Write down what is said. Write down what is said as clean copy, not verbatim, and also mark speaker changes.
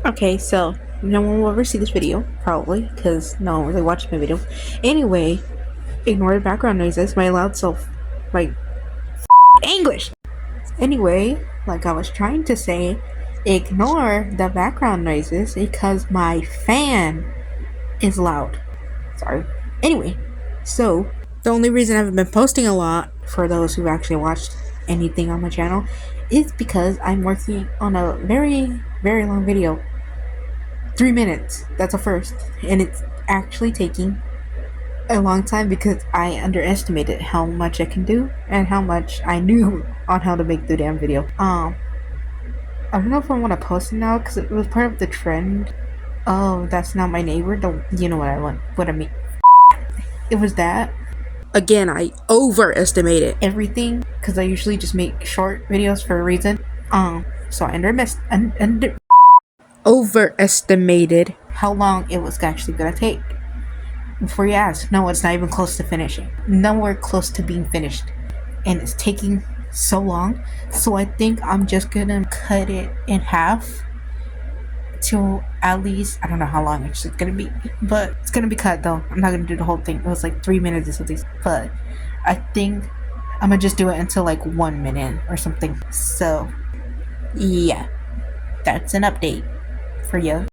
Speaker 1: Okay, so no one will ever see this video, probably, because no one really watches my video. Anyway, ignore the background noises, my loud self, like, English! Anyway, like I was trying to say, ignore the background noises because my fan is loud. Sorry. Anyway, so, the only reason I haven't been posting a lot, for those who've actually watched anything on my channel, is because I'm working on a very, very long video. 3 minutes. That's a first. And it's actually taking a long time because I underestimated how much I can do and how much I knew on how to make the damn video. I don't know if I want to post it now because it was part of the trend. Oh, that's not my neighbor. You know what I want? What I mean? It was that. Again, I overestimated everything because I usually just make short videos for a reason. So I overestimated how long it was actually gonna take. Before you ask, no, it's not even close to finishing. Nowhere close to being finished. And it's taking so long. So I think I'm just gonna cut it in half to at least, I don't know how long it's gonna be, but it's gonna be cut though. I'm not gonna do the whole thing. It was like 3 minutes or something, but I think I'm gonna just do it until like 1 minute or something. So yeah, that's an update for you.